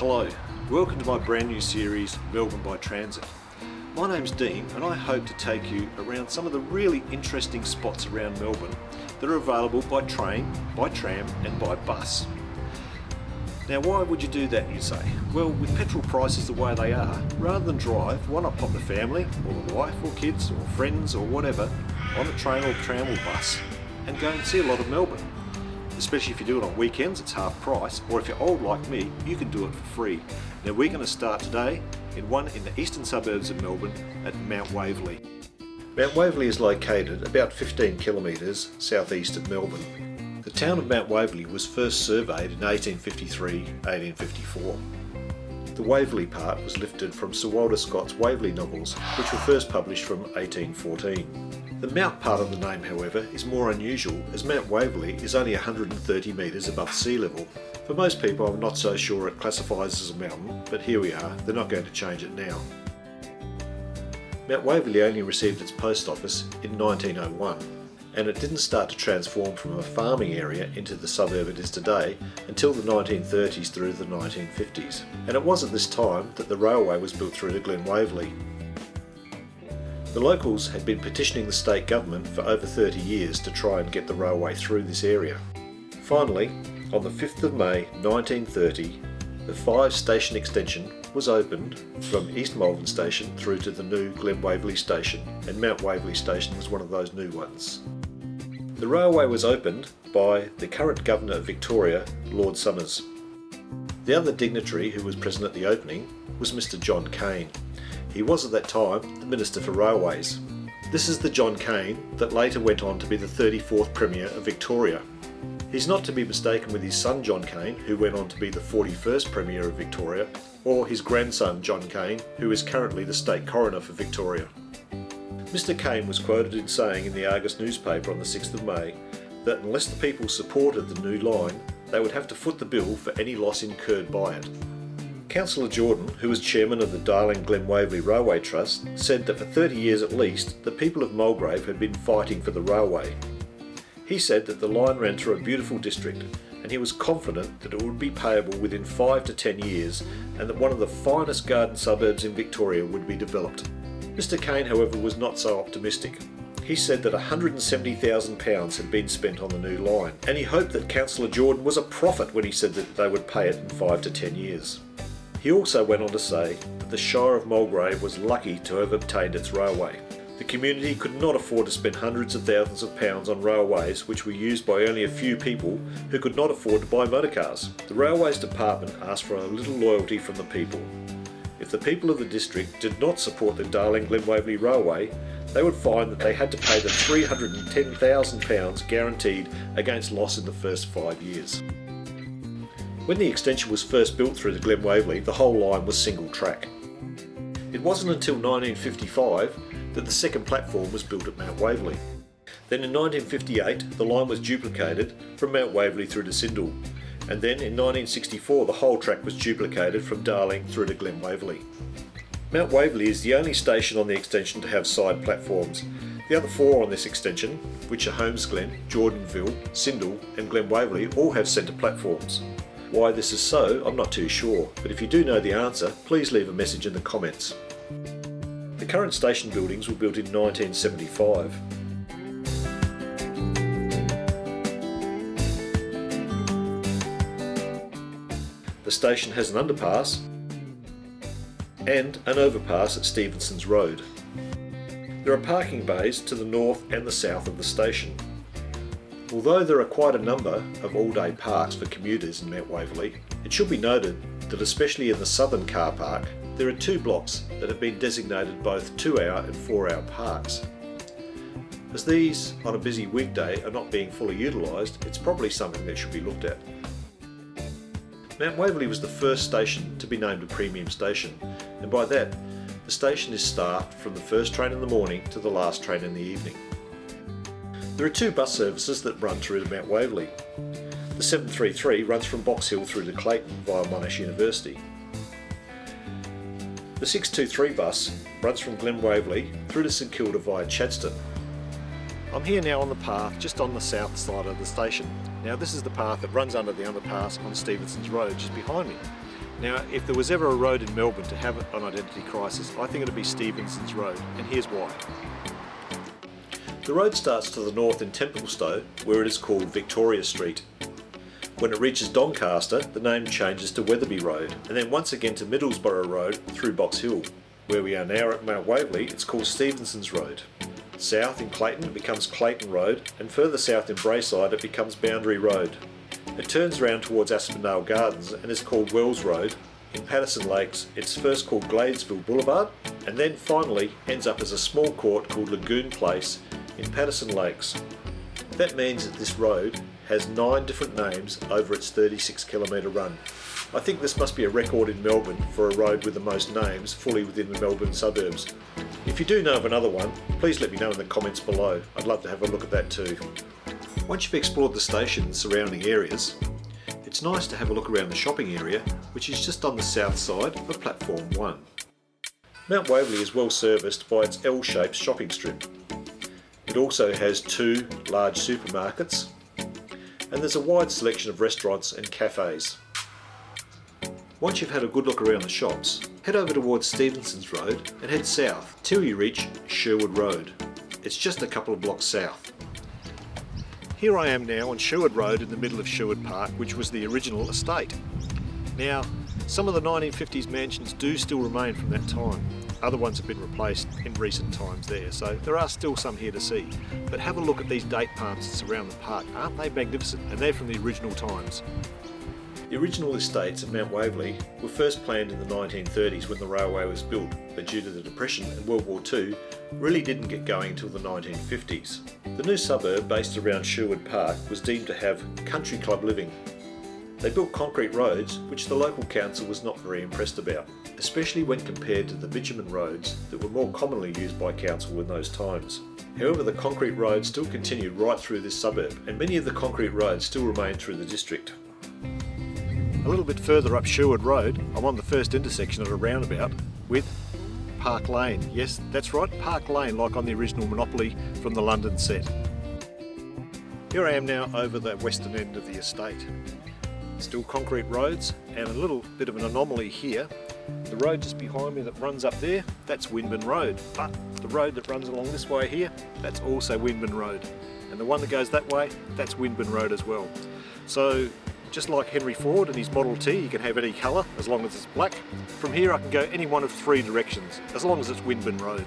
Hello, welcome to my brand new series, Melbourne by Transit. My name's Dean and I hope to take you around some of the really interesting spots around Melbourne that are available by train, by tram and by bus. Now why would you do that, you say? Well, with petrol prices the way they are, rather than drive, why not pop the family or the wife or kids or friends or whatever on a train or tram or bus and go and see a lot of Melbourne. Especially if you do it on weekends, it's half price, or if you're old like me, you can do it for free. Now we're going to start today in the eastern suburbs of Melbourne at Mount Waverley. Mount Waverley is located about 15 kilometres southeast of Melbourne. The town of Mount Waverley was first surveyed in 1853-1854. The Waverley part was lifted from Sir Walter Scott's Waverley novels, which were first published from 1814. The Mount part of the name, however, is more unusual, as Mount Waverley is only 130 metres above sea level. For most people, I'm not so sure it classifies as a mountain, but here we are, they're not going to change it now. Mount Waverley only received its post office in 1901, and it didn't start to transform from a farming area into the suburb it is today until the 1930s through the 1950s. And it was at this time that the railway was built through to Glen Waverley. The locals had been petitioning the state government for over 30 years to try and get the railway through this area. Finally, on the 5th of May 1930, the 5-station extension was opened from East Malvern Station through to the new Glen Waverley Station, and Mount Waverley Station was one of those new ones. The railway was opened by the current Governor of Victoria, Lord Somers. The other dignitary who was present at the opening was Mr. John Cain. He was at that time the Minister for Railways. This is the John Cain that later went on to be the 34th Premier of Victoria. He's not to be mistaken with his son John Cain, who went on to be the 41st Premier of Victoria, or his grandson John Cain, who is currently the State Coroner for Victoria. Mr. Cain was quoted in saying in the Argus newspaper on the 6th of May that unless the people supported the new line, they would have to foot the bill for any loss incurred by it. Councillor Jordan, who was chairman of the Darling Glen Waverley Railway Trust, said that for 30 years at least, the people of Mulgrave had been fighting for the railway. He said that the line ran through a beautiful district, and he was confident that it would be payable within 5 to 10 years, and that one of the finest garden suburbs in Victoria would be developed. Mr. Cain, however, was not so optimistic. He said that £170,000 had been spent on the new line, and he hoped that Councillor Jordan was a prophet when he said that they would pay it in 5 to 10 years. He also went on to say that the Shire of Mulgrave was lucky to have obtained its railway. The community could not afford to spend hundreds of thousands of pounds on railways which were used by only a few people who could not afford to buy motorcars. The Railways Department asked for a little loyalty from the people. If the people of the district did not support the Darling Glen Waverley Railway, they would find that they had to pay them £310,000 guaranteed against loss in the first 5 years. When the extension was first built through the Glen Waverley, the whole line was single track. It wasn't until 1955 that the second platform was built at Mount Waverley. Then in 1958 the line was duplicated from Mount Waverley through to Sindel, and then in 1964 the whole track was duplicated from Darling through to Glen Waverley. Mount Waverley is the only station on the extension to have side platforms. The other 4 on this extension, which are Holmes Glen, Jordanville, Sindel and Glen Waverley, all have centre platforms. Why this is so, I'm not too sure, but if you do know the answer, please leave a message in the comments. The current station buildings were built in 1975. The station has an underpass and an overpass at Stevenson's Road. There are parking bays to the north and the south of the station. Although there are quite a number of all-day parks for commuters in Mount Waverley, it should be noted that especially in the southern car park, there are 2 blocks that have been designated both 2-hour and 4-hour parks. As these on a busy weekday are not being fully utilised, it's probably something that should be looked at. Mount Waverley was the first station to be named a premium station, and by that, the station is staffed from the first train in the morning to the last train in the evening. There are 2 bus services that run through to Mount Waverley. The 733 runs from Box Hill through to Clayton via Monash University. The 623 bus runs from Glen Waverley through to St Kilda via Chadstone. I'm here now on the path just on the south side of the station. Now this is the path that runs under the underpass on Stevenson's Road just behind me. Now, if there was ever a road in Melbourne to have an identity crisis, I think it'd be Stevenson's Road, and here's why. The road starts to the north in Templestowe, where it is called Victoria Street. When it reaches Doncaster, the name changes to Wetherby Road, and then once again to Middlesbrough Road through Box Hill. Where we are now at Mount Waverley, it's called Stevenson's Road. South in Clayton, it becomes Clayton Road, and further south in Braeside, it becomes Boundary Road. It turns around towards Aspendale Gardens and is called Wells Road. In Patterson Lakes, it's first called Gladesville Boulevard, and then finally ends up as a small court called Lagoon Place in Patterson Lakes. That means that this road has 9 different names over its 36-kilometre run. I think this must be a record in Melbourne for a road with the most names fully within the Melbourne suburbs. If you do know of another one, please let me know in the comments below. I'd love to have a look at that too. Once you've explored the station and surrounding areas, it's nice to have a look around the shopping area, which is just on the south side of Platform 1. Mount Waverley is well serviced by its L-shaped shopping strip. It also has 2 large supermarkets, and there's a wide selection of restaurants and cafes. Once you've had a good look around the shops, head over towards Stevenson's Road and head south till you reach Sherwood Road. It's just a couple of blocks south. Here I am now on Sherwood Road in the middle of Sherwood Park, which was the original estate. Now, some of the 1950s mansions do still remain from that time. Other ones have been replaced in recent times there, so there are still some here to see. But have a look at these date palms that surround the park. Aren't they magnificent? And they're from the original times. The original estates at Mount Waverley were first planned in the 1930s when the railway was built, but due to the Depression and World War II, really didn't get going until the 1950s. The new suburb based around Sherwood Park was deemed to have country club living. They built concrete roads, which the local council was not very impressed about, especially when compared to the bitumen roads that were more commonly used by council in those times. However, the concrete roads still continued right through this suburb, and many of the concrete roads still remain through the district. A little bit further up Sherwood Road, I'm on the first intersection at a roundabout with Park Lane. Yes, that's right, Park Lane, like on the original Monopoly from the London set. Here I am now over the western end of the estate. Still concrete roads, and a little bit of an anomaly here. The road just behind me that runs up there, that's Windburn Road. But the road that runs along this way here, that's also Windburn Road. And the one that goes that way, that's Windburn Road as well. So, just like Henry Ford and his Model T, you can have any colour as long as it's black. From here I can go any one of 3 directions, as long as it's Windburn Road.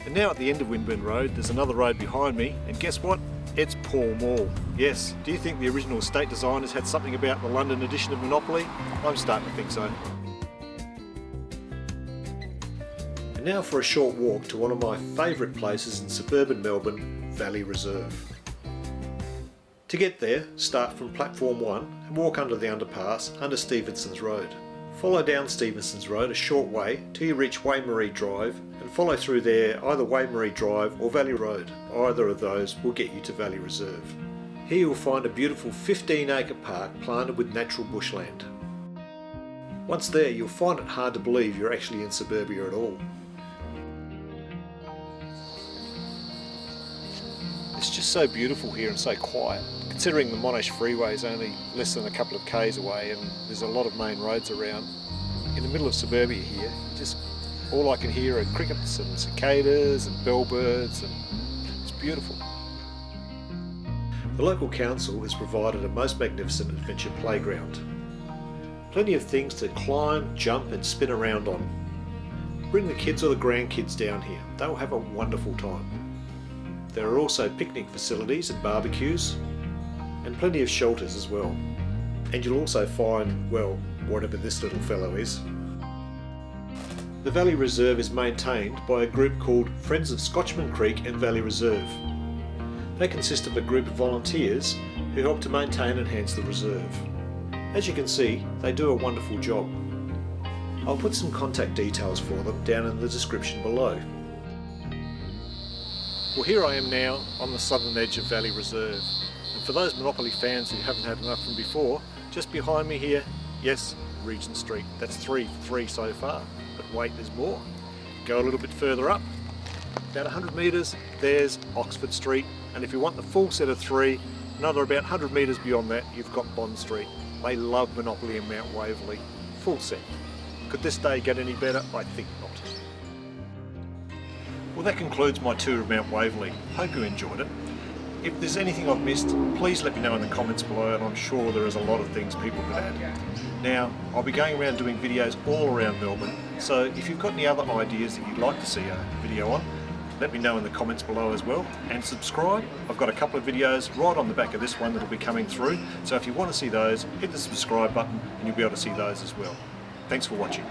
And now at the end of Windburn Road, there's another road behind me, and guess what? It's Pall Mall. Yes, do you think the original estate designers had something about the London edition of Monopoly? I'm starting to think so. And now for a short walk to one of my favourite places in suburban Melbourne, Valley Reserve. To get there, start from Platform 1 and walk under the underpass under Stevenson's Road. Follow down Stevenson's Road a short way till you reach Waymaree Drive and follow through there either Waymaree Drive or Valley Road. Either of those will get you to Valley Reserve. Here you'll find a beautiful 15-acre park planted with natural bushland. Once there, you'll find it hard to believe you're actually in suburbia at all. It's just so beautiful here and so quiet. Considering the Monash Freeway is only less than a couple of k's away and there's a lot of main roads around, in the middle of suburbia here, just all I can hear are crickets and cicadas and bellbirds, and it's beautiful. The local council has provided a most magnificent adventure playground. Plenty of things to climb, jump and spin around on. Bring the kids or the grandkids down here, they'll have a wonderful time. There are also picnic facilities and barbecues, and plenty of shelters as well. And you'll also find, well, whatever this little fellow is. The Valley Reserve is maintained by a group called Friends of Scotchman Creek and Valley Reserve. They consist of a group of volunteers who help to maintain and enhance the reserve. As you can see, they do a wonderful job. I'll put some contact details for them down in the description below. Well, here I am now on the southern edge of Valley Reserve. And for those Monopoly fans who haven't had enough from before, just behind me here, yes, Regent Street. That's 3 for 3 so far, but wait, there's more. Go a little bit further up, about 100 metres, there's Oxford Street. And if you want the full set of 3, another about 100 metres beyond that, you've got Bond Street. They love Monopoly in Mount Waverley. full set. Could this day get any better? I think not. Well, that concludes my tour of Mount Waverley. Hope you enjoyed it. If there's anything I've missed, please let me know in the comments below, and I'm sure there is a lot of things people could add. Now, I'll be going around doing videos all around Melbourne, so if you've got any other ideas that you'd like to see a video on, let me know in the comments below as well. And subscribe. I've got a couple of videos right on the back of this one that'll be coming through, so if you want to see those, hit the subscribe button and you'll be able to see those as well. Thanks for watching.